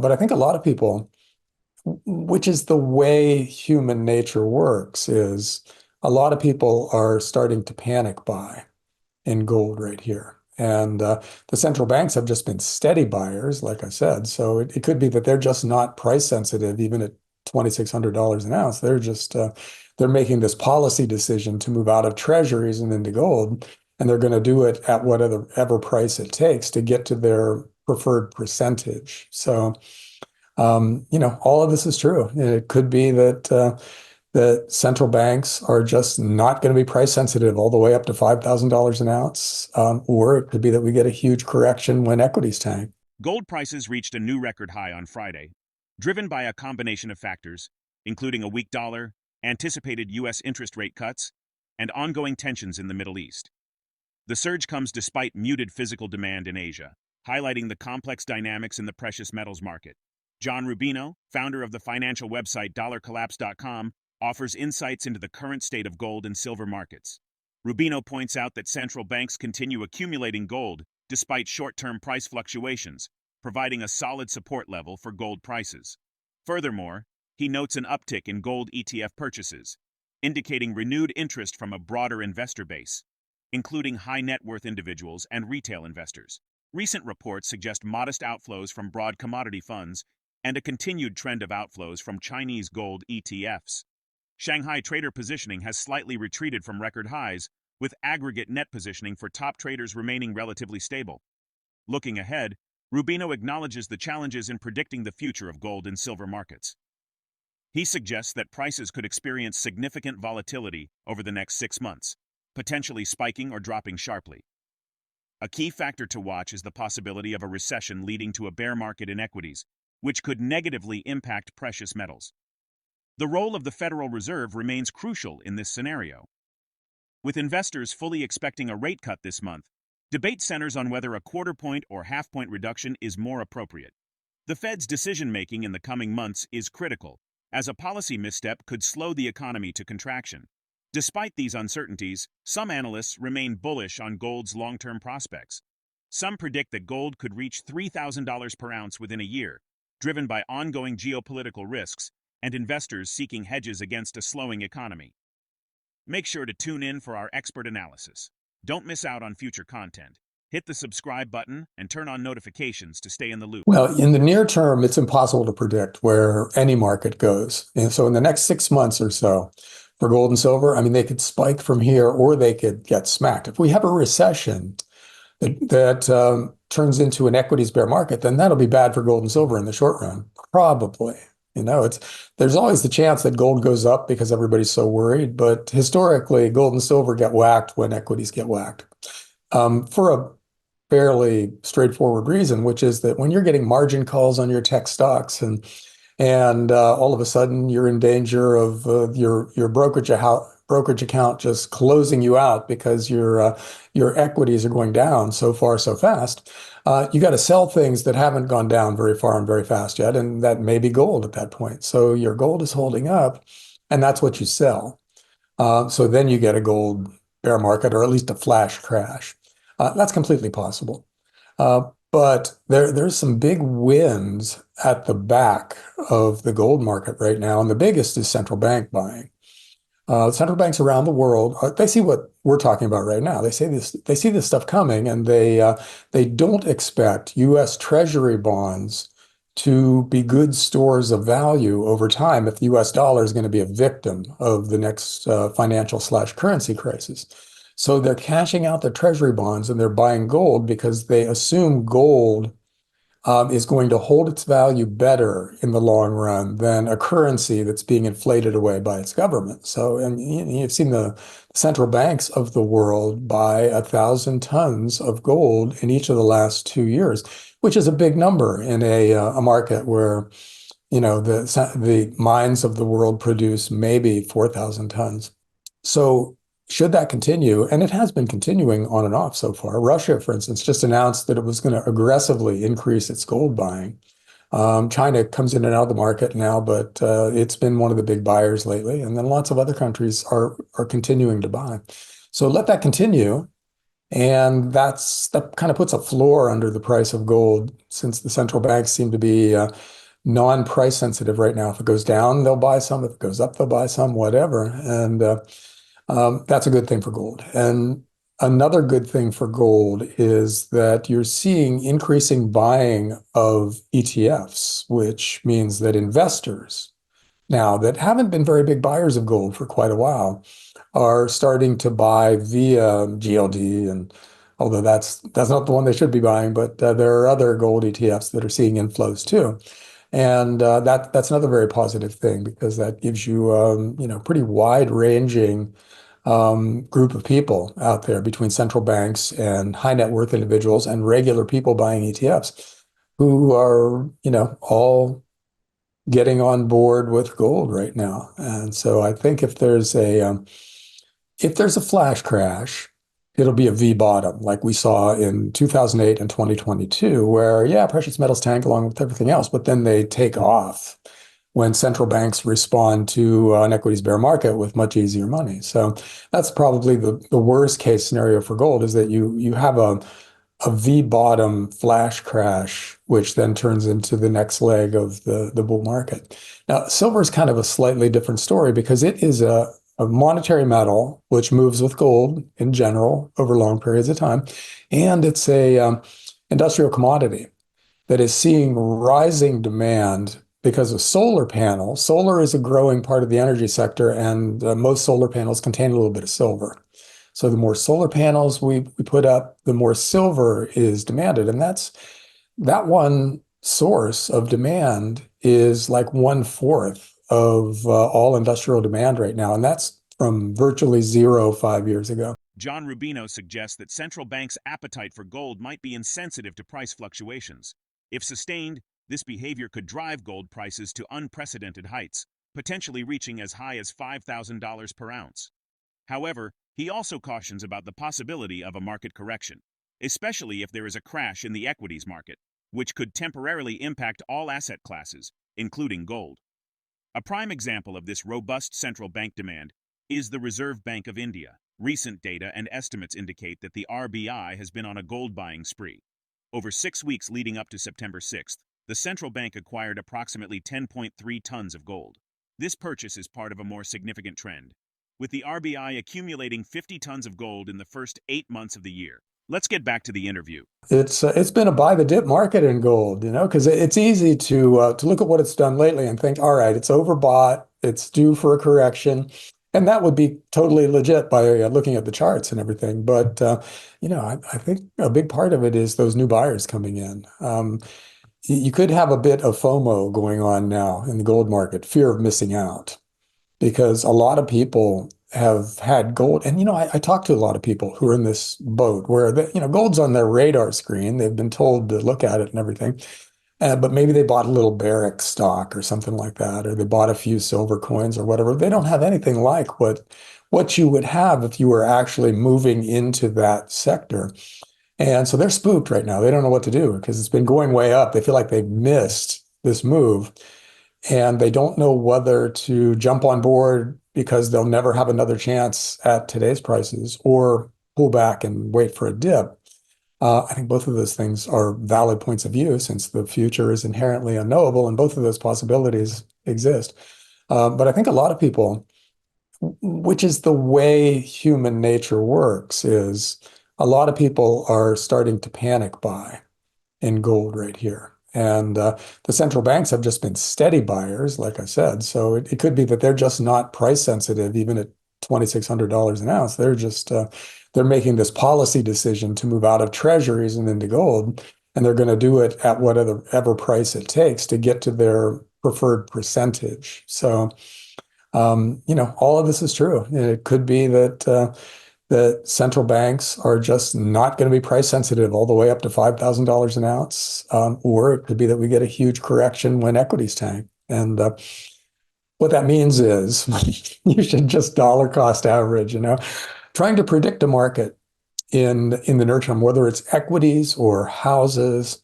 But I think a lot of people, which is the way human nature works, is a lot of people are starting to panic buy in gold right here. And the central banks have just been steady buyers, like I said. So it could be that they're just not price sensitive, even at $2,600 an ounce. They're making this policy decision to move out of treasuries and into gold, and they're going to do it at whatever price it takes to get to their preferred percentage. So all of this is true. It could be that central banks are just not going to be price sensitive all the way up to $5,000 an ounce, or it could be that we get a huge correction when equities tank. Gold prices reached a new record high on Friday, driven by a combination of factors, including a weak dollar, anticipated U.S. interest rate cuts, and ongoing tensions in the Middle East. The surge comes despite muted physical demand in Asia, highlighting the complex dynamics in the precious metals market. JohnRubino, founder of the financial website dollarcollapse.com, offers insights into the current state of gold and silver markets. Rubino points out that central banks continue accumulating gold despite short-term price fluctuations, providing a solid support level for gold prices. Furthermore, he notes an uptick in gold ETF purchases, indicating renewed interest from a broader investor base, including high-net-worth individuals and retail investors. Recent reports suggest modest outflows from broad commodity funds and a continued trend of outflows from Chinese gold ETFs. Shanghai trader positioning has slightly retreated from record highs, with aggregate net positioning for top traders remaining relatively stable. Looking ahead, Rubino acknowledges the challenges in predicting the future of gold and silver markets. He suggests that prices could experience significant volatility over the next 6 months, potentially spiking or dropping sharply. A key factor to watch is the possibility of a recession leading to a bear market in equities, which could negatively impact precious metals. The role of the Federal Reserve remains crucial in this scenario. With investors fully expecting a rate cut this month, debate centers on whether a quarter-point or half-point reduction is more appropriate. The Fed's decision-making in the coming months is critical, as a policy misstep could slow the economy to contraction. Despite these uncertainties, some analysts remain bullish on gold's long-term prospects. Some predict that gold could reach $3,000 per ounce within a year, driven by ongoing geopolitical risks and investors seeking hedges against a slowing economy. Make sure to tune in for our expert analysis. Don't miss out on future content. Hit the subscribe button and turn on notifications to stay in the loop. Well, in the near term, it's impossible to predict where any market goes. And so in the next 6 months or so, for gold and silver, I mean, they could spike from here or they could get smacked. If we have a recession that turns into an equities bear market, then that'll be bad for gold and silver in the short run, probably. There's always the chance that gold goes up because everybody's so worried, but historically, gold and silver get whacked when equities get whacked. For a fairly straightforward reason, which is that when you're getting margin calls on your tech stocks and all of a sudden you're in danger of your brokerage account just closing you out because your equities are going down so far so fast, you got to sell things that haven't gone down very far and very fast yet, and that may be gold at that point. So your gold is holding up, and that's what you sell. So then you get a gold bear market, or at least a flash crash. That's completely possible. But there's some big wins at the back of the gold market right now, and the biggest is central bank buying. Central banks around the world, they see what we're talking about right now. They see this stuff coming, and they don't expect U.S. Treasury bonds to be good stores of value over time if the U.S. dollar is going to be a victim of the next financial/currency crisis. So they're cashing out their treasury bonds and they're buying gold because they assume gold is going to hold its value better in the long run than a currency that's being inflated away by its government. So, and you've seen the central banks of the world buy 1,000 tons of gold in each of the last 2 years, which is a big number in a market where, the mines of the world produce maybe 4,000 tons. So should that continue, and it has been continuing on and off so far. Russia, for instance, just announced that it was going to aggressively increase its gold buying. China comes in and out of the market now, but it's been one of the big buyers lately. And then lots of other countries are continuing to buy. So let that continue. And that kind of puts a floor under the price of gold, since the central banks seem to be non-price sensitive right now. If it goes down, they'll buy some. If it goes up, they'll buy some, whatever. And that's a good thing for gold. And another good thing for gold is that you're seeing increasing buying of ETFs, which means that investors now that haven't been very big buyers of gold for quite a while are starting to buy via GLD, and although that's not the one they should be buying, but there are other gold ETFs that are seeing inflows too. And that's another very positive thing, because that gives you pretty wide-ranging group of people out there between central banks and high net worth individuals and regular people buying ETFs who are, all getting on board with gold right now. And so I think if there's a flash crash, it'll be a V bottom like we saw in 2008 and 2022, where, yeah, precious metals tank along with everything else, but then they take off when central banks respond to an equities bear market with much easier money. So that's probably the worst case scenario for gold, is that you have a V bottom flash crash, which then turns into the next leg of the bull market. Now, silver is kind of a slightly different story, because it is a monetary metal which moves with gold in general over long periods of time, and it's a industrial commodity that is seeing rising demand because of solar panels. Solar is a growing part of the energy sector, and most solar panels contain a little bit of silver. So the more solar panels we put up, the more silver is demanded. And that one source of demand is like 1/4 of all industrial demand right now. And that's from virtually zero 5 years ago. JohnRubino suggests that central banks' appetite for gold might be insensitive to price fluctuations. If sustained, this behavior could drive gold prices to unprecedented heights, potentially reaching as high as $5,000 per ounce. However, he also cautions about the possibility of a market correction, especially if there is a crash in the equities market, which could temporarily impact all asset classes, including gold. A prime example of this robust central bank demand is the Reserve Bank of India. Recent data and estimates indicate that the RBI has been on a gold buying spree. Over 6 weeks leading up to September 6th, the central bank acquired approximately 10.3 tons of gold. This purchase is part of a more significant trend, with the RBI accumulating 50 tons of gold in the first 8 months of the year. Let's get back to the interview. It's been a buy the dip market in gold, because it's easy to look at what it's done lately and think, all right, it's overbought, it's due for a correction, and that would be totally legit by looking at the charts and everything. But I think a big part of it is those new buyers coming in. You could have a bit of FOMO going on now in the gold market, fear of missing out, because a lot of people have had gold. And, I talk to a lot of people who are in this boat where, gold's on their radar screen. They've been told to look at it and everything. But maybe they bought a little Barrick stock or something like that, or they bought a few silver coins or whatever. They don't have anything like what you would have if you were actually moving into that sector. And so they're spooked right now. They don't know what to do because it's been going way up. They feel like they've missed this move, and they don't know whether to jump on board because they'll never have another chance at today's prices, or pull back and wait for a dip. I think both of those things are valid points of view, since the future is inherently unknowable, and both of those possibilities exist. But I think a lot of people, which is the way human nature works, is a lot of people are starting to panic buy in gold right here. And the central banks have just been steady buyers, like I said. So it could be that they're just not price sensitive, even at $2,600 an ounce. They're making this policy decision to move out of treasuries and into gold, and they're going to do it at whatever price it takes to get to their preferred percentage. So, all of this is true. It could be that central banks are just not going to be price sensitive all the way up to $5,000 an ounce, or it could be that we get a huge correction when equities tank. And what that means is you should just dollar cost average. Trying to predict a market in the near term, whether it's equities or houses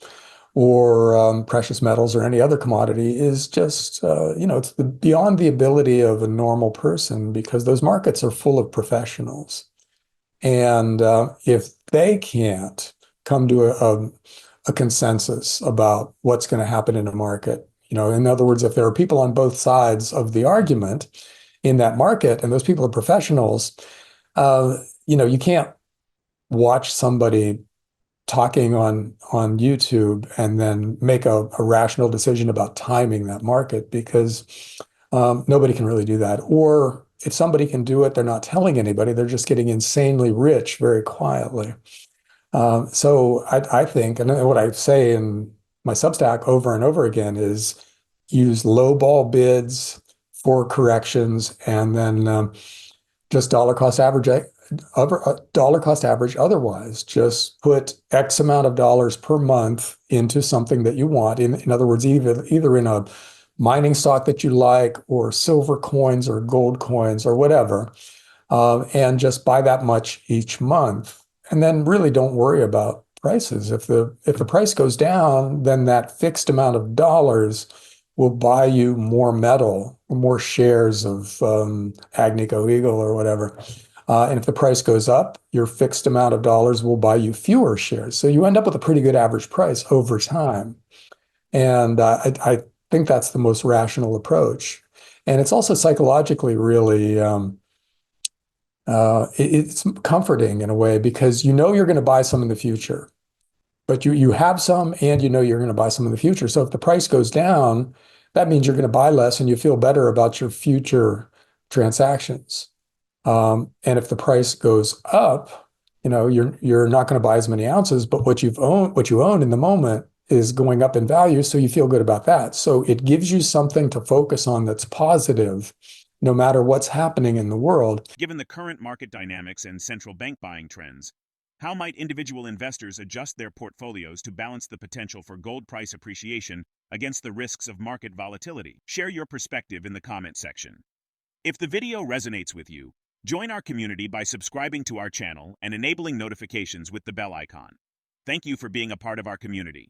or precious metals or any other commodity, is just it's beyond the ability of a normal person, because those markets are full of professionals. And if they can't come to a consensus about what's going to happen in a market, in other words, if there are people on both sides of the argument in that market, and those people are professionals, you can't watch somebody talking on YouTube and then make a rational decision about timing that market, because nobody can really do that. Or if somebody can do it, they're not telling anybody. They're just getting insanely rich very quietly. So I think, and what I say in my Substack over and over again is use low ball bids for corrections, and then just dollar cost average otherwise. Just put X amount of dollars per month into something that you want. In other words, either in a mining stock that you like, or silver coins or gold coins or whatever, and just buy that much each month. And then really don't worry about prices. If the price goes down, then that fixed amount of dollars will buy you more metal, more shares of Agnico Eagle or whatever. And if the price goes up, your fixed amount of dollars will buy you fewer shares. So you end up with a pretty good average price over time. And I think that's the most rational approach. And it's also psychologically really, it's comforting in a way, because you're going to buy some in the future. But you have some, and you're going to buy some in the future. So if the price goes down, that means you're going to buy less, and you feel better about your future transactions. And if the price goes up, you're not going to buy as many ounces, but what you own in the moment is going up in value, so you feel good about that. So it gives you something to focus on that's positive, no matter what's happening in the world. Given the current market dynamics and central bank buying trends, how might individual investors adjust their portfolios to balance the potential for gold price appreciation against the risks of market volatility? Share your perspective in the comment section. If the video resonates with you, join our community by subscribing to our channel and enabling notifications with the bell icon. Thank you for being a part of our community.